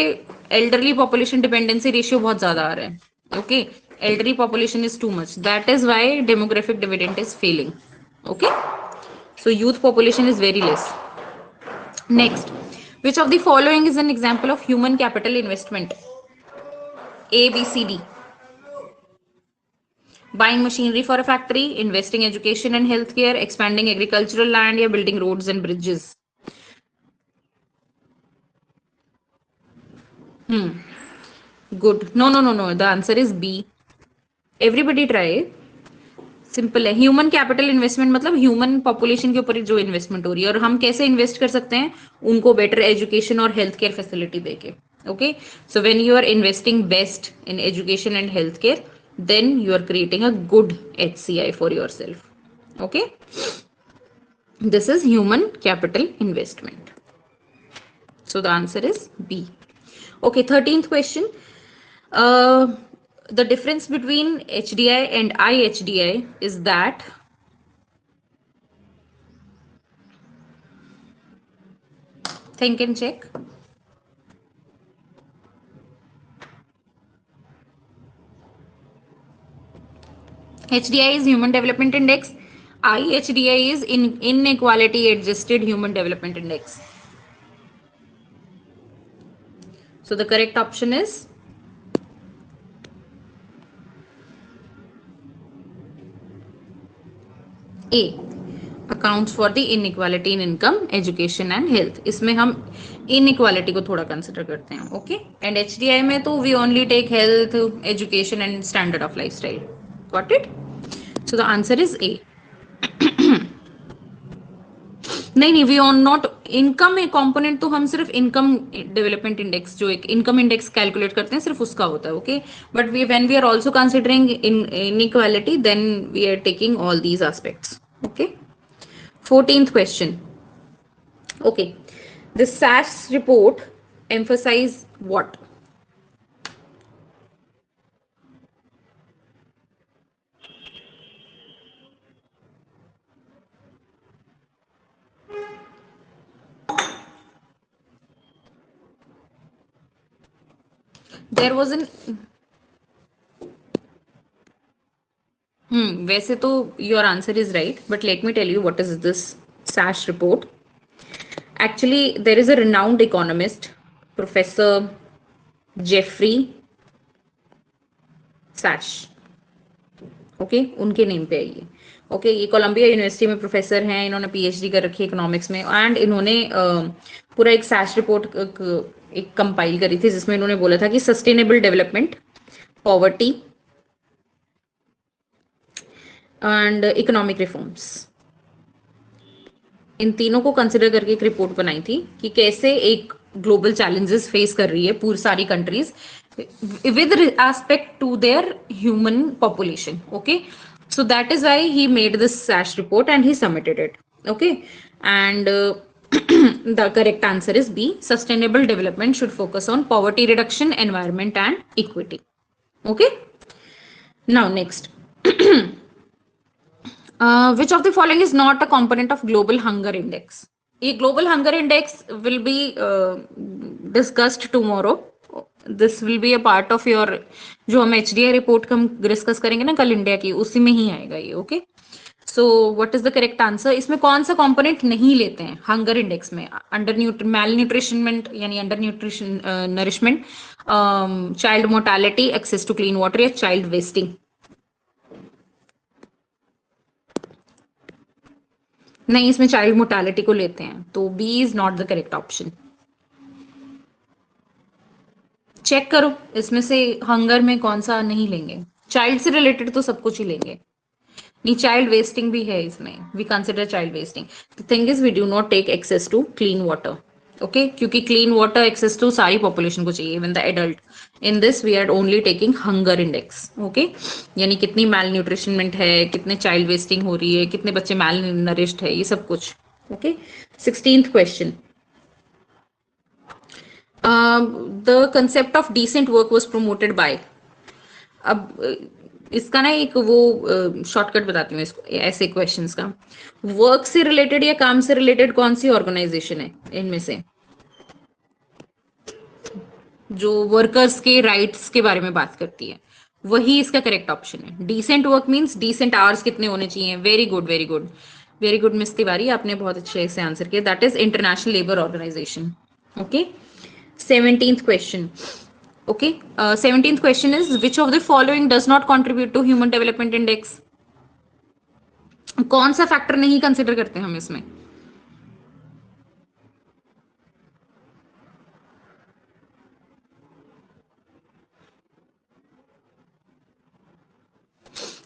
elderly population dependency ratio बहुत ज्यादा आ रहा है। okay, elderly population is too much, that is why demographic dividend is failing। okay, so youth population is very less। next, which of the following is an example of human capital investment? A, B, C, D. Buying machinery for a factory, investing education and healthcare, expanding agricultural land, या building roads and bridges. Good. No, no, no, no. The answer is B. Everybody try. Simple है। Human capital investment मतलब human population के ऊपर जो investment हो रही है, और हम कैसे इन्वेस्ट कर सकते हैं, उनको बेटर एजुकेशन और हेल्थ केयर फैसिलिटी देके। Okay, so when you are investing best in education and health care, then you are creating a good HCI for yourself. Okay, this is human capital investment, so the answer is B. Okay, 13th question, the difference between HDI and IHDI is that think and check। HDI is Human Development Index, IHDI is Inequality Adjusted Human Development Index। So the correct option is A, accounts for the inequality in income, education and health। इसमें हम inequality को थोड़ा consider करते हैं। Okay, and HDI में तो we only take health, education and standard of lifestyle। Got it? So the answer is A। नहीं नहीं, we on not income a component, तो हम सिर्फ इनकम डेवलपमेंट इंडेक्स, जो एक इनकम इंडेक्स कैलकुलेट करते हैं, सिर्फ उसका होता है, okay. But we when we are also considering inequality, then we are taking all these aspects, okay. 14th question. Okay, the SAS report emphasize what? There was an वैसे तो your answer is right, but let me tell you what is this SAS report. Actually, there is a renowned economist, Professor Jeffrey Sachs. Okay, उनके name पे है ये। Okay, ये Colombia university में professor हैं, इन्होंने पीएचडी कर रखी है इकोनॉमिक्स में, एंड इन्होंने पूरा एक सैश रिपोर्ट एक कंपाइल करी थी, जिसमें इन्होंने बोला था कि sustainable development, poverty and economic reforms, इन तीनों को कंसिडर करके एक रिपोर्ट बनाई थी कि कैसे एक ग्लोबल चैलेंजेस फेस कर रही है पूरी सारी countries with aspect to their human population. Okay, so that is why he made this SASH report and he submitted it. Okay, and the correct answer is B. Sustainable development should focus on poverty reduction, environment and equity. Okay, now next. Which of the following is not a component of global hunger index? A global hunger index will be discussed tomorrow. This will be a part of your, जो हम HDI report हम discuss करेंगे ना कल India की, उसी में ही आएगा ये, okay. So what is the correct answer? इसमें कौन सा कंपोनेंट नहीं लेते हैं हंगर इंडेक्स में? अंडर मैल न्यूट्रिशनमेंट यानी under nutrition nourishment, child mortality, access to clean water या चाइल्ड वेस्टिंग? नहीं, इसमें चाइल्ड मोर्टालिटी को लेते हैं, तो B is not the correct option. Check करो इसमें से हंगर में कौन सा नहीं लेंगे। चाइल्ड से रिलेटेड तो सब कुछ ही लेंगे। नहीं, चाइल्ड वेस्टिंग भी है इसमें, we consider child wasting. The thing is we do not take access to clean water, okay, क्योंकि क्लीन वाटर एक्सेस टू सारी पॉपुलेशन को चाहिए, even the adult. In this we are only taking hunger index, okay, यानी कितनी मैल न्यूट्रिशनमेंट है, कितने child wasting हो रही है, कितने बच्चे मैल नरिश्ड है, ये सब कुछ, okay. 16th question. The concept of decent work was promoted by. अब इसका ना एक वो शॉर्टकट बताती हूँ इसको, ऐसे क्वेश्चंस का। वर्क से रिलेटेड या काम से रिलेटेड कौन सी ऑर्गेनाइजेशन है इनमें से जो वर्कर्स के राइट्स के बारे में बात करती है? वही इसका करेक्ट ऑप्शन है। Decent work means decent hours कितने होने चाहिए। Very good, very good, very good miss Tiwari, आपने बहुत अच्छे से आंसर किया। That is International Labour Organization, okay. 17th question. Okay, 17th question is which of the following does not contribute to human development index? कौन सा factor नहीं consider करते हम इसमें?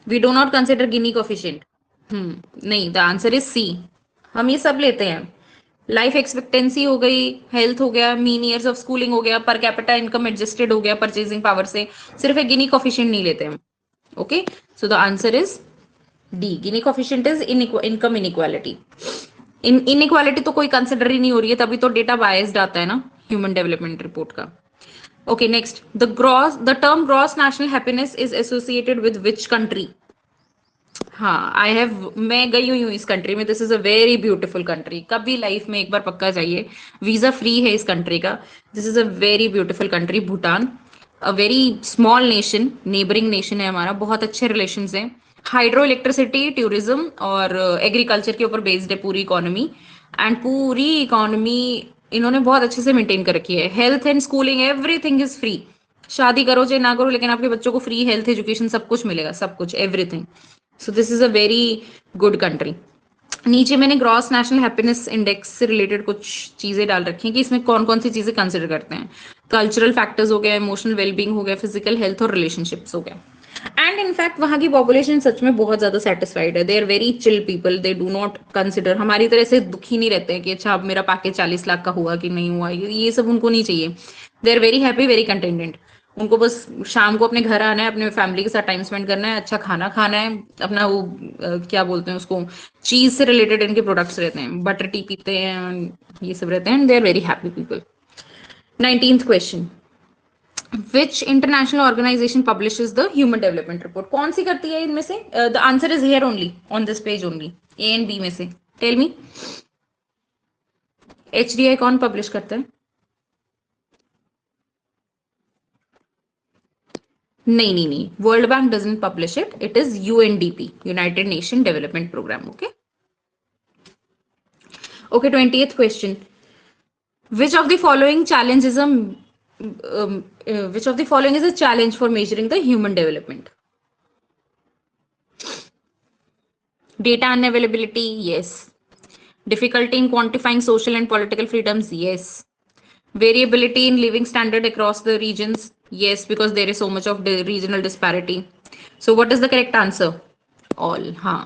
We do not consider Gini coefficient. नहीं, the answer is C. हम ये सब लेते हैं। लाइफ एक्सपेक्टेंसी हो गई, हेल्थ हो गया, मीन ईयर्स ऑफ स्कूलिंग हो गया, पर कैपिटा इनकम एडजस्टेड हो गया परचेजिंग पावर से, सिर्फ एक गिनी कोफिशिएंट नहीं लेते हम, okay. So the answer is D, Guinea coefficient is income inequality. Inequality तो कोई कंसिडर ही नहीं हो रही है, तभी तो डेटा बायस्ड आता है ना ह्यूमन डेवलपमेंट रिपोर्ट का, okay. Next, the term gross national happiness is associated with which country? हाँ, मैं गई हुई हूँ इस कंट्री में। This is a very beautiful country, कभी लाइफ में एक बार पक्का जाइए। वीजा फ्री है इस कंट्री का। This is a very beautiful country, Bhutan. A very small nation, neighbouring nation है हमारा, बहुत अच्छे रिलेशंस हैं। हाइड्रो इलेक्ट्रिसिटी, टूरिज्म और एग्रीकल्चर के ऊपर बेस्ड है पूरी इकोनॉमी, एंड पूरी इकोनॉमी इन्होंने बहुत अच्छे से मेंटेन कर रखी है। Health and schooling, everything is free. शादी करो चाहे ना करो, लेकिन आपके बच्चों को फ्री हेल्थ एजुकेशन सब कुछ मिलेगा, सब कुछ, everything. So this is a very good country. नीचे मैंने ग्रॉस नेशनल हैप्पीनेस इंडेक्स से रिलेटेड कुछ चीजें डाल रखी हैं कि इसमें कौन कौन सी चीजें कंसिडर करते हैं। कल्चरल फैक्टर्स हो गया, इमोशनल वेलबींग हो गया, फिजिकल हेल्थ और रिलेशनशिप्स हो गया। एंड इनफैक्ट वहाँ की पॉपुलेशन सच में बहुत ज्यादा सेटिस्फाइड है, they are very chill people, they do not consider, हमारी तरह से दुखी नहीं रहते हैं कि अच्छा अब मेरा पैकेज 40 लाख का हुआ कि नहीं हुआ, ये सब उनको नहीं चाहिए। They are very happy, very contented. उनको बस शाम को अपने घर आना है, अपने फैमिली के साथ टाइम स्पेंड करना है, अच्छा खाना खाना है, अपना वो क्या बोलते हैं उसको, चीज से रिलेटेड इनके प्रोडक्ट्स रहते हैं, बटर टी पीते हैं, ये सब रहते हैं, they are very happy people. 19th question, which international organization publishes the human development report? कौन सी करती है इनमें से? The answer is here only on this page only, A and B में से टेल मी। एचडीआई कौन पब्लिश करता है? नहीं नहीं नहीं, World Bank doesn't publish it, it is UNDP, United Nation Development Programme. Okay okay, 20th question, which of the following challenge is a which of the following is a challenge for measuring the human development? Data unavailability, yes. Difficulty in quantifying social and political freedoms, yes. Variability in living standard across the regions, yes, because there is so much of regional disparity. So what is the correct answer? All, huh.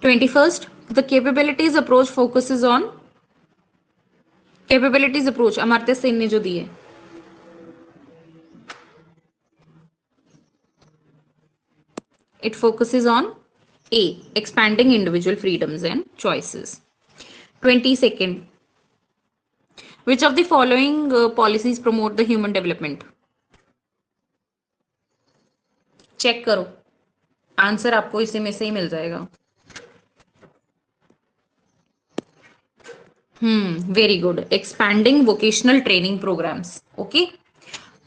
21st, the capabilities approach focuses on capabilities approach, Amartya Sen ने जो दी है, it focuses on A, expanding individual freedoms and choices. 22nd, which of the following policies promote the human development? Check करो, answer आपको इसी में से ही मिल जाएगा। Very good, expanding vocational training programs. Okay,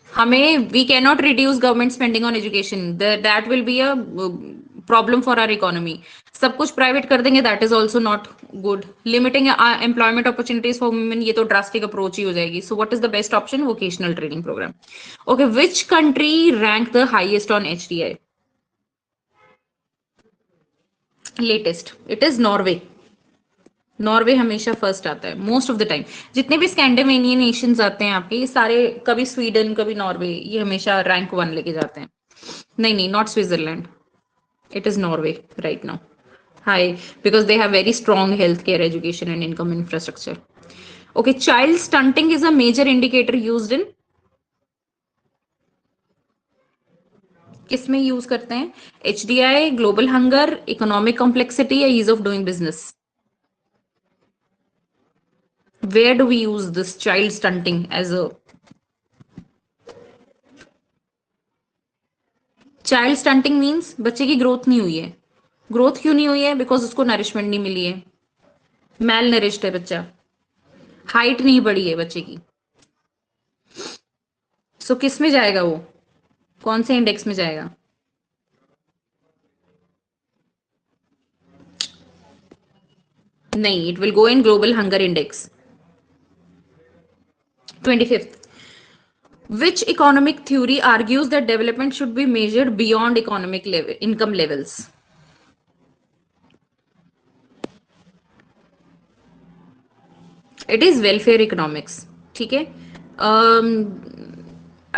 हमें we can not reduce government spending on education, that will be a problem for our economy. सब कुछ प्राइवेट कर देंगे, that is also not good. Limiting employment opportunities for women, ये तो drastic approach ही हो जाएगी। So what is the best option? Vocational training program. Okay, which country rank the highest on HDI? Latest, it is Norway. Norway हमेशा first आता है most of the time. जितने भी स्कैंडिनेवियन नेशंस आते हैं आपके, ये सारे कभी स्वीडन कभी नॉर्वे, ये हमेशा रैंक 1 लेके जाते हैं। नहीं नहीं, not Switzerland, it is Norway right now. High, because they have very strong health care, education and income infrastructure. Okay, child stunting is a major indicator used in, किसमें use करते हैं? HDI, global hunger, economic complexity या ease of doing business? Where do we use this child stunting as a child stunting means बच्चे की growth नहीं हुई है। Growth क्यों नहीं हुई है? बिकॉज उसको नरिशमेंट नहीं मिली है, मेल नरिश्ड है बच्चा, हाइट नहीं बढ़ी है बच्चे की। सो किस में जाएगा वो, कौन से इंडेक्स में जाएगा? नहीं, it will go in global hunger index. 25th, which economic theory argues that development should be measured beyond economic level income levels? It is welfare economics। ठीक है,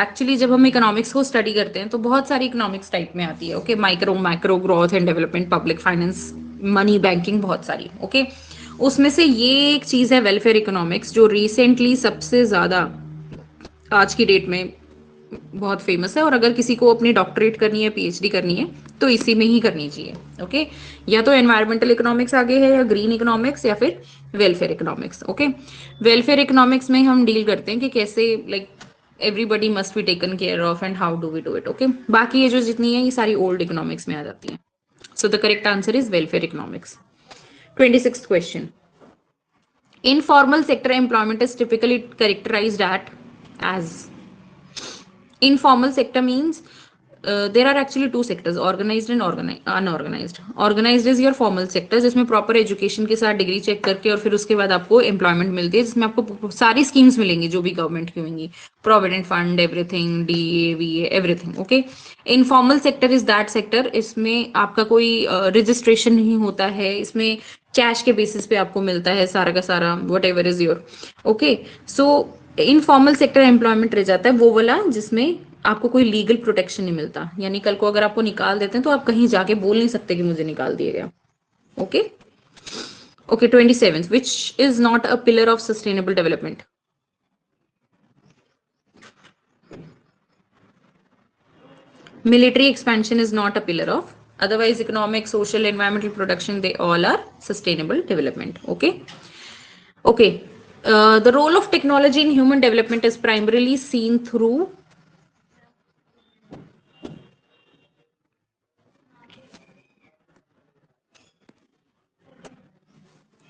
एक्चुअली जब हम इकोनॉमिक्स को स्टडी करते हैं तो बहुत सारी इकोनॉमिक्स टाइप में आती है। Okay, micro, macro, growth and development, public finance, money, banking, बहुत सारी। ओके, उसमें से ये एक चीज है वेलफेयर इकोनॉमिक्स, जो रिसेंटली सबसे ज्यादा आज की डेट में बहुत फेमस है। और अगर किसी को अपनी डॉक्टरेट करनी है, पीएचडी करनी है, तो इसी में ही करनी चाहिए। ओके, या तो एनवायरमेंटल इकोनॉमिक्स आगे है, या ग्रीन इकोनॉमिक्स, या फिर welfare economics. Okay, welfare economics में हम डील करते हैं कि कैसे like everybody must be taken care of and how do we do it. Okay, बाकी ये जो जितनी है ये सारी ओल्ड इकोनॉमिक्स में आ जाती है। सो the correct answer is welfare economics. 26th question, informal sector employment is typically characterized as informal sector means there are actually two sectors, organized and unorganized. Organized is your formal sector, जिसमें proper education के साथ degree check करके और फिर उसके बाद आपको employment मिलती है, जिसमें आपको सारी स्कीम्स मिलेंगी जो भी गवर्नमेंट की होंगी, provident fund, everything, DA, वीए, everything. Okay, informal sector is that sector, इसमें आपका कोई रजिस्ट्रेशन नहीं होता है, इसमें कैश के बेसिस पे आपको मिलता है सारा का सारा what ever is your. Okay, so informal sector employment रह जाता है, वो वाला जिसमें आपको कोई लीगल प्रोटेक्शन नहीं मिलता, यानी कल को अगर आपको निकाल देते हैं तो आप कहीं जाके बोल नहीं सकते कि मुझे निकाल दिया गया। Okay okay 27 which is not a pillar of sustainable development. Military expansion is not a pillar of. Otherwise, economic, social, environmental production, they all are sustainable development. Okay. Okay. The role of technology in human development is primarily seen through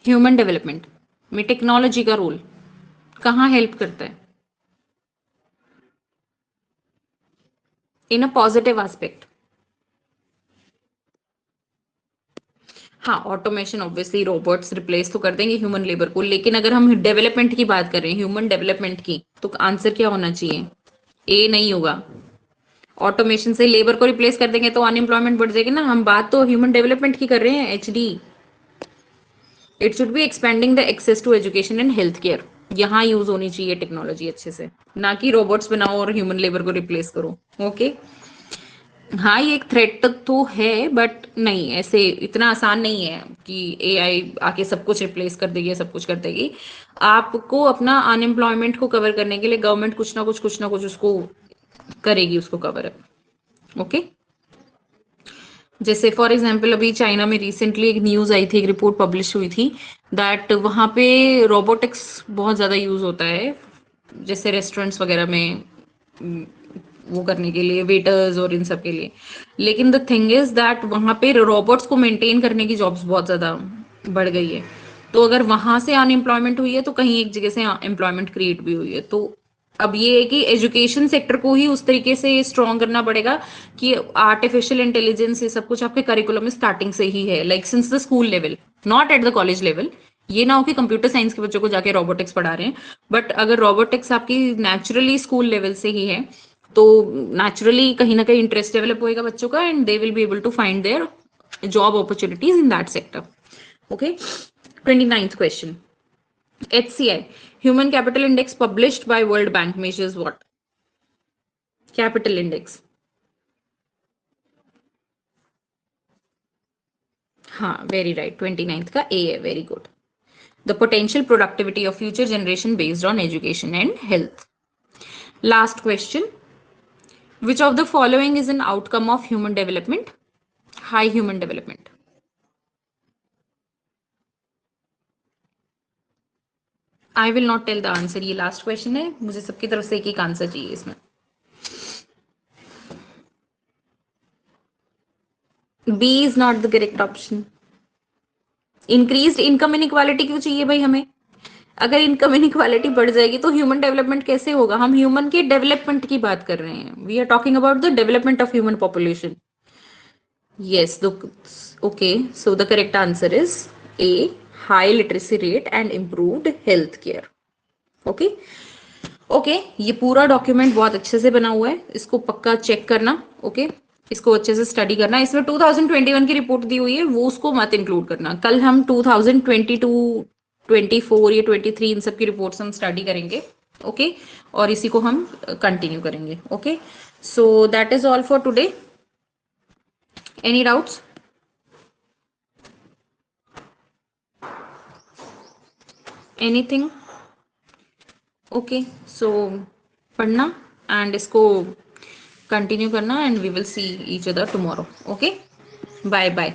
human development में technology का role कहाँ help करता है? इन a positive aspect. हाँ, automation obviously robots replace तो कर देंगे human labour को, लेकिन अगर हम डेवलपमेंट की बात कर रहे हैं, ह्यूमन डेवलपमेंट की, तो आंसर क्या होना चाहिए? ए नहीं होगा। ऑटोमेशन से लेबर को रिप्लेस कर देंगे तो अनएम्प्लॉयमेंट बढ़ जाएगी ना। हम बात तो ह्यूमन डेवलपमेंट की कर रहे हैं, HD. It should be expending the access to education and health care. यहाँ यूज होनी चाहिए टेक्नोलॉजी अच्छे से, ना कि रोबोट्स बनाओ और ह्यूमन लेबर को रिप्लेस करो। ओके हाँ, ये एक थ्रेट तो है, बट नहीं, ऐसे इतना आसान नहीं है कि एआई आके सब कुछ रिप्लेस कर देगी, सब कुछ कर देगी। आपको अपना अनएम्प्लॉयमेंट को कवर करने के लिए गवर्नमेंट कुछ ना कुछ उसको करेगी, उसको कवर अप। ओके जैसे फॉर एग्जाम्पल अभी चाइना में रिसेंटली एक न्यूज आई थी, एक रिपोर्ट पब्लिश हुई थी, दैट वहां पे रोबोटिक्स बहुत ज्यादा यूज होता है, जैसे रेस्टोरेंट्स वगैरह में वो करने के लिए, वेटर्स और इन सब के लिए। लेकिन द थिंग इज दैट वहां पे रोबोट्स को मेंटेन करने की जॉब्स बहुत ज्यादा बढ़ गई है। तो अगर वहां से अनएम्प्लॉयमेंट हुई है तो कहीं एक जगह से एम्प्लॉयमेंट क्रिएट भी हुई है। तो अब ये है कि एजुकेशन सेक्टर को ही उस तरीके से स्ट्रॉन्ग करना पड़ेगा कि आर्टिफिशियल इंटेलिजेंस ये सब कुछ आपके करिकुलम में स्टार्टिंग से ही है, like since the school level, not at the college level. ये ना हो कि कंप्यूटर साइंस के बच्चों को जाके रोबोटिक्स पढ़ा रहे हैं, बट अगर रोबोटिक्स आपकी नेचुरली स्कूल लेवल से ही है तो नेचुरली कहीं ना कहीं इंटरेस्ट डेवलप होएगा बच्चों का, and they will be able to find their job opportunities in that sector. Okay 29th question. HCI, Human Capital Index published by World Bank measures what? Capital Index. हाँ, very right. 29th का A है, very good. The potential productivity of future generation based on education and health. Last question. Which of the following is an outcome of human development? High human development. I will not tell the answer. ये last question है, मुझे सबकी तरफ से एक एक answer चाहिए इसमें। B is not the correct option. Increase income inequality क्यों चाहिए भाई हमें? अगर इनकम इनइक्वालिटी बढ़ जाएगी तो ह्यूमन डेवलपमेंट कैसे होगा? हम ह्यूमन के डेवलपमेंट की बात कर रहे हैं, we are talking about the development of human population. Yes, okay, so the correct answer is A, high literacy rate and improved health care. Okay okay, ये पूरा डॉक्यूमेंट बहुत अच्छे से बना हुआ है, इसको पक्का चेक करना। ओके इसको अच्छे से स्टडी करना। इसमें 2021 की रिपोर्ट दी हुई है, वो उसको मत इंक्लूड करना। कल हम 2022, 24 या 23 इन सब की रिपोर्ट्स हम स्टडी करेंगे। ओके और इसी को हम कंटिन्यू करेंगे। Okay so that is all for today. Any doubts? Anything? Okay so पढ़ना एंड इसको कंटिन्यू करना, and we will see each other tomorrow. Okay bye bye.